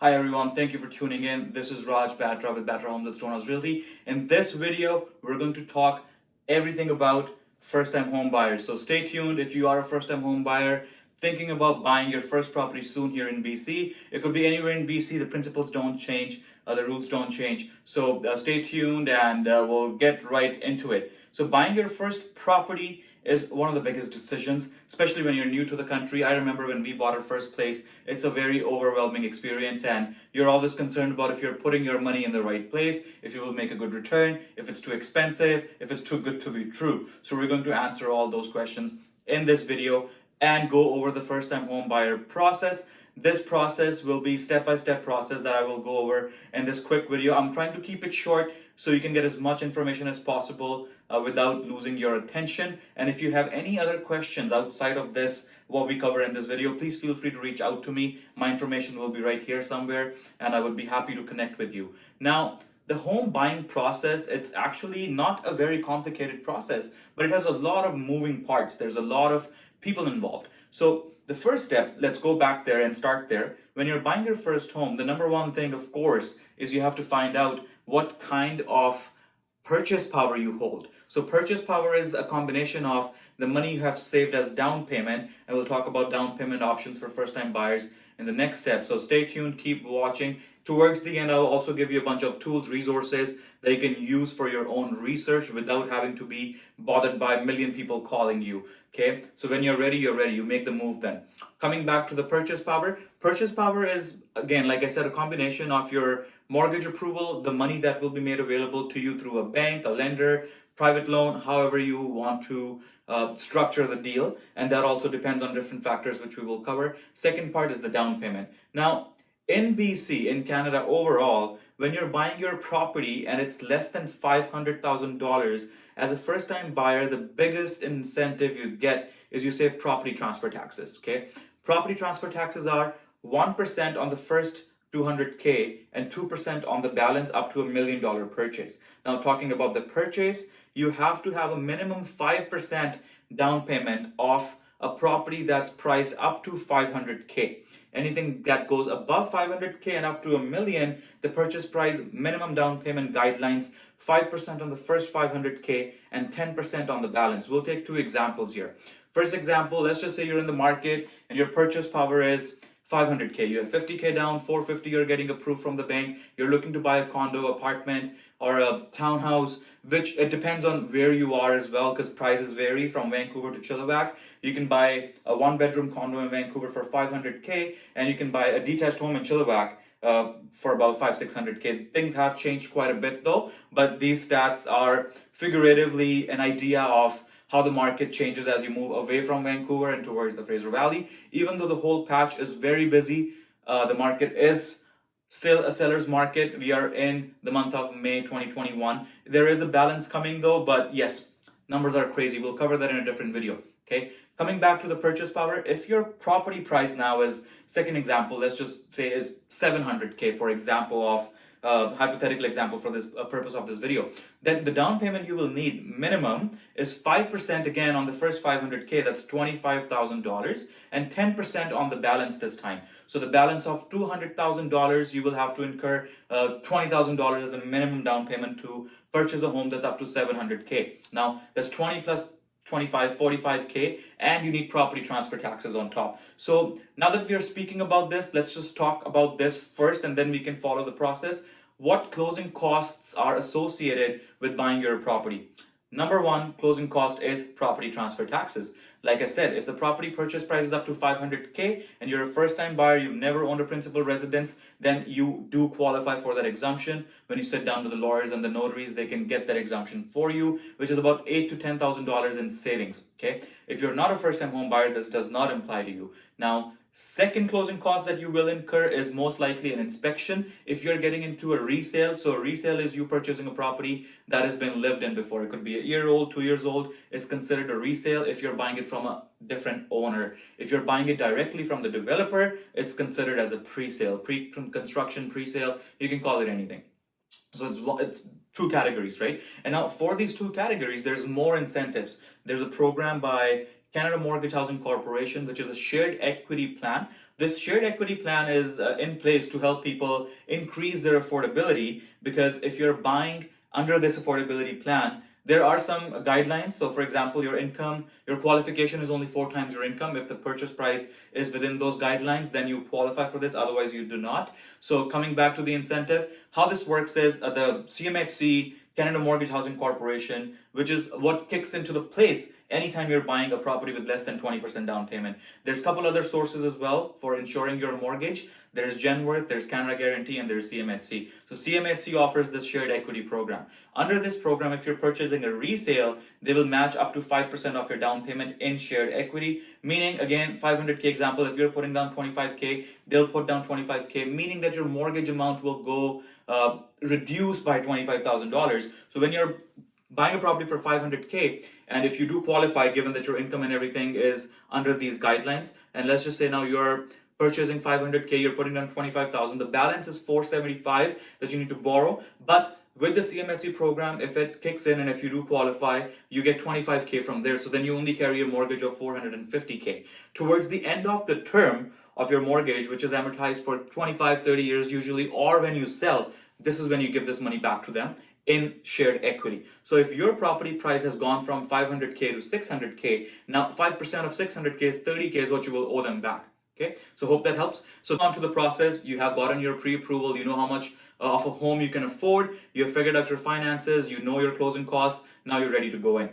Hi everyone, thank you for tuning in. This is Raj Batra with Batra Homes at Stonehouse Realty. In this video, we're going to talk everything about first-time home buyers. So stay tuned if you are a first-time home buyer thinking about buying your first property soon here in BC. It could be anywhere in BC. The principles don't change, the rules don't change. So stay tuned and we'll get right into it. So buying your first property is one of the biggest decisions, especially when you're new to the country. I remember when we bought our first place, it's a very overwhelming experience, and you're always concerned about if you're putting your money in the right place, if you will make a good return, if it's too expensive, if it's too good to be true. So we're going to answer all those questions in this video and go over the first time home buyer process. This process will be step-by-step process that I will go over in this quick video. I'm trying to keep it short so you can get as much information as possible without losing your attention. And if you have any other questions outside of this, what we cover in this video, please feel free to reach out to me. My information will be right here somewhere and I would be happy to connect with you. Now, the home buying process, it's actually not a very complicated process, but it has a lot of moving parts. There's a lot of people involved. So the first step, let's go back there and start there. When you're buying your first home, the number one thing, of course, is you have to find out what kind of purchase power you hold. So purchase power is a combination of the money you have saved as down payment, and we'll talk about down payment options for first time buyers in the next step. So stay tuned, keep watching. Towards the end, I'll also give you a bunch of tools, resources that you can use for your own research without having to be bothered by a million people calling you. Okay, so when you're ready, you're ready. You make the move then. Coming back to the purchase power. Purchase power is, again, like I said, a combination of your mortgage approval, the money that will be made available to you through a bank, a lender, private loan, however you want to structure the deal. And that also depends on different factors, which we will cover. Second part is the down payment. Now, in BC, in Canada overall, when you're buying your property and it's less than $500,000, as a first-time buyer, the biggest incentive you get is you save property transfer taxes, okay? Property transfer taxes are 1% on the first 200K and 2% on the balance up to $1 million purchase. Now, talking about the purchase, you have to have a minimum 5% down payment of a property that's priced up to 500K. Anything that goes above 500K and up to $1 million, the purchase price minimum down payment guidelines, 5% on the first 500K and 10% on the balance. We'll take two examples here. First example, let's just say you're in the market and your purchase power is 500K. You have 50K down, 450 you're getting approved from the bank. You're looking to buy a condo, apartment, or a townhouse, which it depends on where you are as well, because prices vary from Vancouver to Chilliwack. You can buy a one-bedroom condo in Vancouver for 500K, and you can buy a detached home in Chilliwack for about 500-600K. Things have changed quite a bit though, but these stats are figuratively an idea of how the market changes as you move away from Vancouver and towards the Fraser Valley. Even though the whole patch is very busy, the market is still a seller's market. We are in the month of May 2021. There is a balance coming though, but yes, numbers are crazy. We'll cover that in a different video. Okay, coming back to the purchase power, if your property price now is, second example, let's just say is 700K, for example, of hypothetical example for this purpose of this video, then the down payment you will need minimum is 5% again on the first 500K, that's $25,000, and 10% on the balance this time. So the balance of $200,000, you will have to incur $20,000 as a minimum down payment to purchase a home that's up to 700K. Now that's 20 plus 25, 45K, and you need property transfer taxes on top. So now that we are speaking about this, let's just talk about this first and then we can follow the process. What closing costs are associated with buying your property? Number one, closing cost is property transfer taxes. Like I said, if the property purchase price is up to 500K and you're a first-time buyer, you've never owned a principal residence, then you do qualify for that exemption. When you sit down with the lawyers and the notaries, they can get that exemption for you, which is about $8,000 to $10,000 in savings. Okay, if you're not a first-time home buyer, this does not apply to you. Now, second closing cost that you will incur is most likely an inspection if you're getting into a resale. So a resale is you purchasing a property that has been lived in before. It could be a year old, 2 years old. It's considered a resale if you're buying it from a different owner. If you're buying it directly from the developer, it's considered as a pre-sale, pre-construction pre-sale. You can call it anything. So it's two categories, right? And now for these two categories, there's more incentives. There's a program by Canada Mortgage Housing Corporation, which is a shared equity plan. This shared equity plan is in place to help people increase their affordability, because if you're buying under this affordability plan, there are some guidelines. So for example, your income, your qualification is only 4 times your income. If the purchase price is within those guidelines, then you qualify for this, otherwise you do not. So coming back to the incentive, how this works is the CMHC, Canada Mortgage Housing Corporation, which is what kicks into the place anytime you're buying a property with less than 20% down payment. There's a couple other sources as well for insuring your mortgage. There's Genworth, there's Canada Guarantee, and there's CMHC. So CMHC offers this shared equity program. Under this program, if you're purchasing a resale, they will match up to 5% of your down payment in shared equity. Meaning, again, 500K example, if you're putting down 25K, they'll put down 25K, meaning that your mortgage amount will go reduced by $25,000. So when you're buying a property for 500K, and if you do qualify, given that your income and everything is under these guidelines, and let's just say now you're purchasing 500K, you're putting down 25,000, the balance is 475 that you need to borrow. But with the CMHC program, if it kicks in and if you do qualify, you get 25K from there. So then you only carry a mortgage of 450K. Towards the end of the term of your mortgage, which is amortized for 25, 30 years usually, or when you sell, this is when you give this money back to them in shared equity. So if your property price has gone from 500K to 600K, now 5% of 600K is 30K is what you will owe them back. Okay, so hope that helps. So on to the process, you have gotten your pre-approval, you know how much of a home you can afford, you have figured out your finances, you know your closing costs, now you're ready to go in.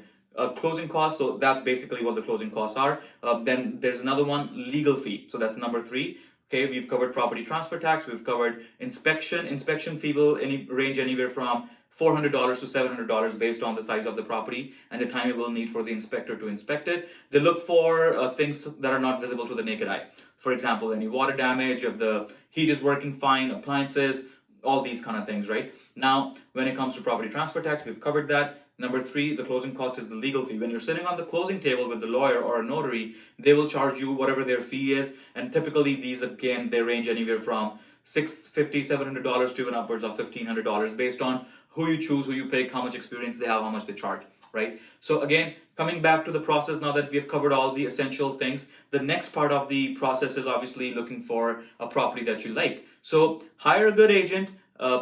Closing costs, so that's basically what the closing costs are. Then there's another one, legal fee. So that's number 3. Okay, we've covered property transfer tax, we've covered inspection. Inspection fee will range anywhere from $400 to $700 based on the size of the property and the time it will need for the inspector to inspect it. They look for things that are not visible to the naked eye. For example, any water damage, if the heat is working fine, appliances, all these kind of things, right? Now, when it comes to property transfer tax, we've covered that. Number 3, the closing cost is the legal fee. When you're sitting on the closing table with the lawyer or a notary, they will charge you whatever their fee is. And typically these, again, they range anywhere from $650, $700 to even upwards of $1,500 based on who you choose, who you pick, how much experience they have, how much they charge, right? So again, coming back to the process, now that we've covered all the essential things, the next part of the process is obviously looking for a property that you like. So hire a good agent,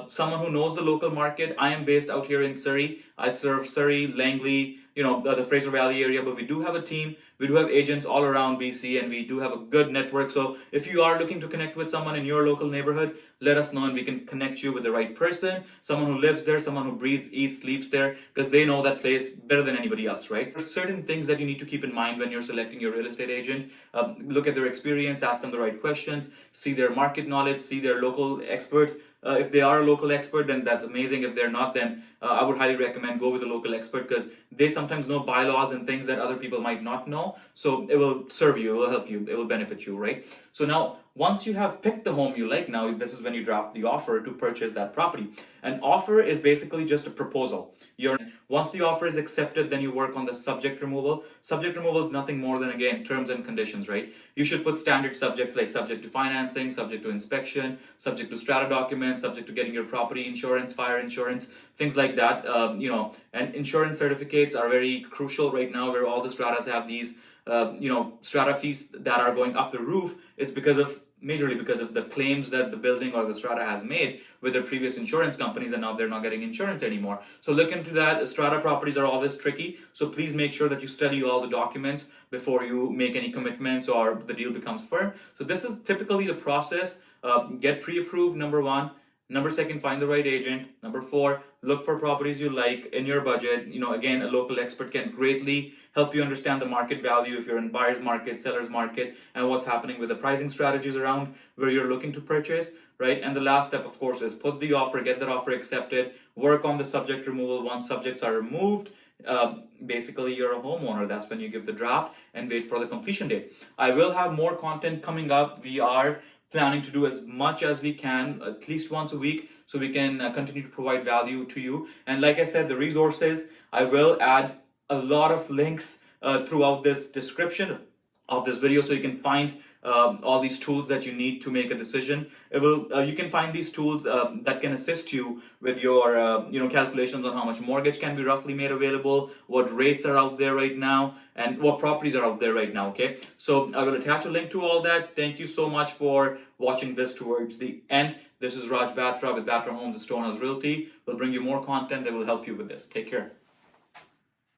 someone who knows the local market. I am based out here in Surrey. I serve Surrey, Langley, the Fraser Valley area, but we do have a team. We do have agents all around BC, and we do have a good network. So if you are looking to connect with someone in your local neighborhood, let us know and we can connect you with the right person, someone who lives there, someone who breathes, eats, sleeps there, because they know that place better than anybody else, right? There's certain things that you need to keep in mind when you're selecting your real estate agent. Look at their experience, ask them the right questions, see their market knowledge, see their local expert. If they are a local expert, then that's amazing. If they're not, then I would highly recommend go with a local expert, because they sometimes know bylaws and things that other people might not know. So it will serve you, it will help you, it will benefit you, right? So now, once you have picked the home you like, now this is when you draft the offer to purchase that property. An offer is basically just a proposal. Once the offer is accepted, then you work on the subject removal. Subject removal is nothing more than, again, terms and conditions, right? You should put standard subjects like subject to financing, subject to inspection, subject to strata documents, subject to getting your property insurance, fire insurance, things like that. And insurance certificates are very crucial right now, where all the stratas have these strata fees that are going up the roof. It's majorly because of the claims that the building or the strata has made with their previous insurance companies, and now they're not getting insurance anymore. So look into that. Strata properties are always tricky, so please make sure that you study all the documents before you make any commitments or the deal becomes firm. So this is typically the process. Get pre-approved, number 1. Number 2, find the right agent. Number 4, look for properties you like in your budget. Again, a local expert can greatly help you understand the market value if you're in buyer's market, seller's market, and what's happening with the pricing strategies around where you're looking to purchase, right? And the last step, of course, is put the offer, get that offer accepted, work on the subject removal. Once subjects are removed, basically you're a homeowner. That's when you give the draft and wait for the completion date. I will have more content coming up. We are planning to do as much as we can, at least once a week, so we can continue to provide value to you. And like I said, the resources, I will add a lot of links throughout this description of this video, so you can find all these tools that you need to make a decision. It will you can find these tools that can assist you with your calculations on how much mortgage can be roughly made available, what rates are out there right now, and what properties are out there right now. Okay, so I will attach a link to all that. Thank you so much for watching this towards the end. This is Raj Batra with Batra Homes and Stonehouse Realty. We'll bring you more content that will help you with this. Take care.